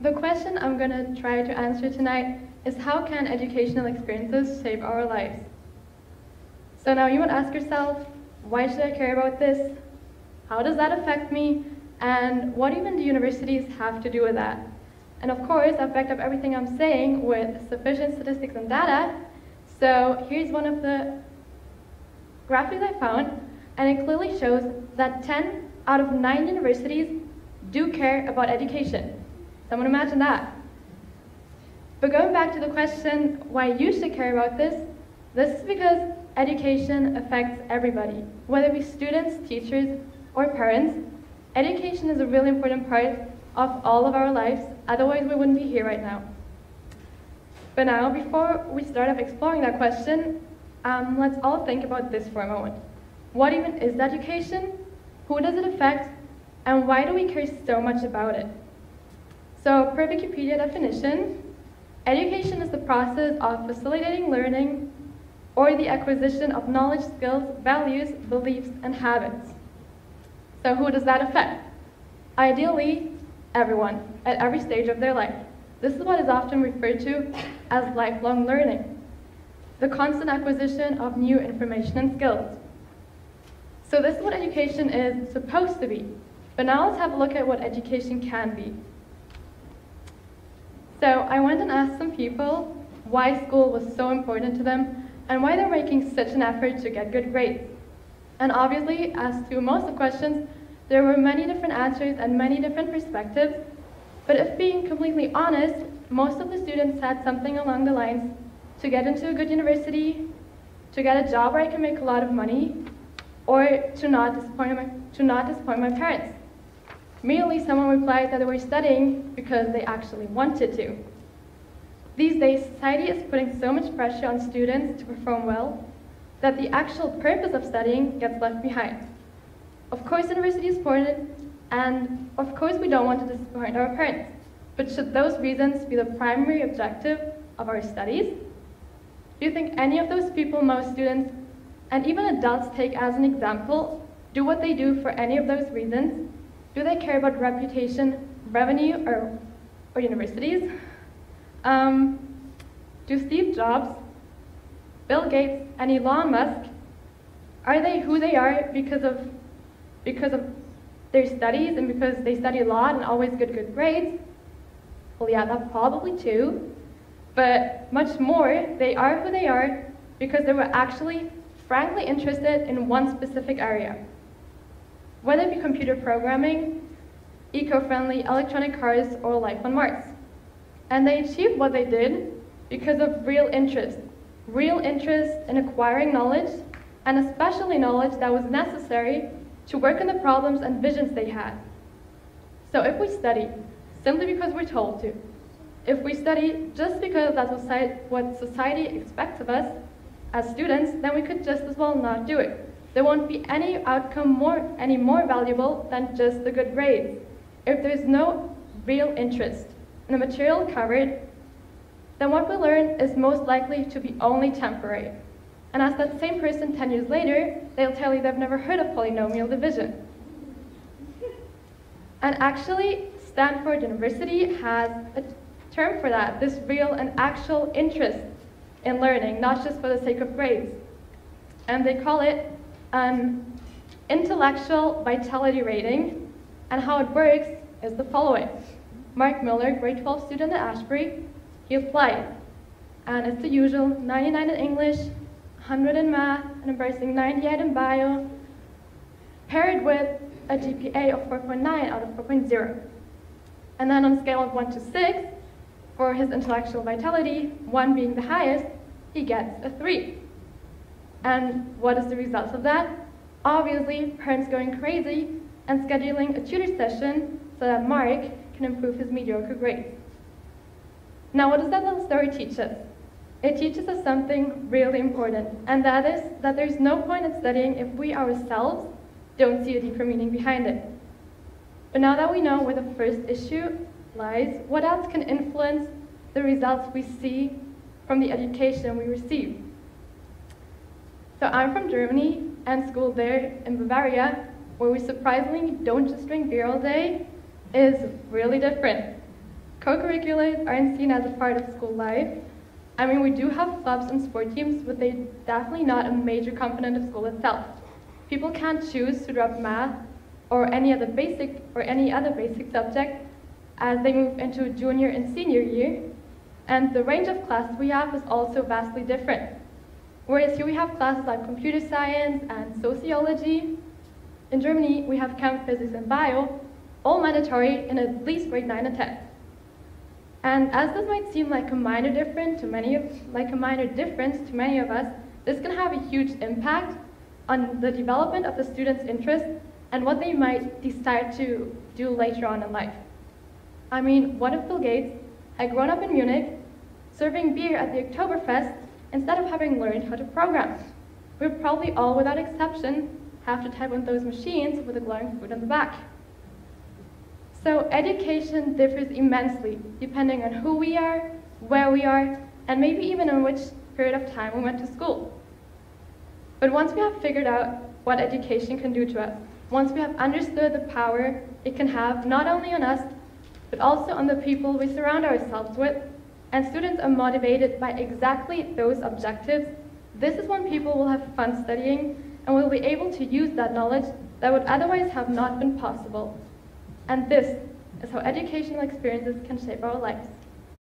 The question I'm going to try to answer tonight is how can educational experiences shape our lives? So now you might ask yourself, why should I care about this? How does that affect me? And what even do universities have to do with that? And of course, I've backed up everything I'm saying with sufficient statistics and data. So here's one of the graphics I found, and it clearly shows that 10 out of 9 universities do care about education. Someone imagine that. But going back to the question why you should care about this is because education affects everybody, whether it be students, teachers, or parents. Education is a really important part of all of our lives, otherwise we wouldn't be here right now. But now, before we start up exploring that question, let's all think about this for a moment. What even is education? Who does it affect? And why do we care so much about it? So, per Wikipedia definition, education is the process of facilitating learning or the acquisition of knowledge, skills, values, beliefs, and habits. So who does that affect? Ideally, everyone, at every stage of their life. This is what is often referred to as lifelong learning, the constant acquisition of new information and skills. So this is what education is supposed to be. But now let's have a look at what education can be. So I went and asked some people why school was so important to them and why they're making such an effort to get good grades. And obviously, as to most of the questions, there were many different answers and many different perspectives. But if being completely honest, most of the students said something along the lines to get into a good university, to get a job where I can make a lot of money, or to not disappoint my parents. Immediately, someone replied that they were studying because they actually wanted to. These days, society is putting so much pressure on students to perform well that the actual purpose of studying gets left behind. Of course, university is important, and of course we don't want to disappoint our parents. But should those reasons be the primary objective of our studies? Do you think any of those people most students, and even adults take as an example, do what they do for any of those reasons? Do they care about reputation, revenue, or universities? Do Steve Jobs, Bill Gates, and Elon Musk, are they who they are because of their studies and because they study a lot and always get good grades? Well, yeah, that's probably true. But much more, they are who they are because they were actually frankly interested in one specific area. Whether it be computer programming, eco-friendly electronic cars, or life on Mars. And they achieved what they did because of real interest in acquiring knowledge, and especially knowledge that was necessary to work on the problems and visions they had. So if we study simply because we're told to, if we study just because that's what society expects of us as students, then we could just as well not do it. There won't be any outcome any more valuable than just the good grades. If there's no real interest in the material covered, then what we learn is most likely to be only temporary. And as that same person 10 years later, they'll tell you they've never heard of polynomial division. And actually, Stanford University has a term for that, this real and actual interest in learning, not just for the sake of grades. And they call it an intellectual vitality rating, and how it works is the following. Mark Miller, grade 12 student at Ashbury, he applied, and it's the usual 99 in English, 100 in math, an embarrassing 98 in bio, paired with a GPA of 4.9 out of 4.0. And then on a scale of 1 to 6, for his intellectual vitality, 1 being the highest, he gets a 3. And what is the result of that? Obviously, parents going crazy and scheduling a tutor session so that Mark can improve his mediocre grades. Now, what does that little story teach us? It teaches us something really important, and that is that there's no point in studying if we ourselves don't see a deeper meaning behind it. But now that we know where the first issue lies, what else can influence the results we see from the education we receive? So I'm from Germany and schooled there in Bavaria, where we surprisingly don't just drink beer all day, is really different. Co-curriculars aren't seen as a part of school life. I mean, we do have clubs and sport teams, but they're definitely not a major component of school itself. People can't choose to drop math or any other basic subject as they move into junior and senior year, and the range of classes we have is also vastly different. Whereas here we have classes like computer science and sociology. In Germany, we have chem, physics, and bio, all mandatory in at least grade 9 and 10. And as this might seem like a minor difference to many of us, this can have a huge impact on the development of the students' interest and what they might decide to do later on in life. I mean, what if Bill Gates had grown up in Munich, serving beer at the Oktoberfest, instead of having learned how to program? We would probably all, without exception, have to type on those machines with a glowing fruit on the back. So education differs immensely depending on who we are, where we are, and maybe even in which period of time we went to school. But once we have figured out what education can do to us, once we have understood the power it can have not only on us, but also on the people we surround ourselves with, and students are motivated by exactly those objectives, this is when people will have fun studying and will be able to use that knowledge that would otherwise have not been possible. And this is how educational experiences can shape our lives.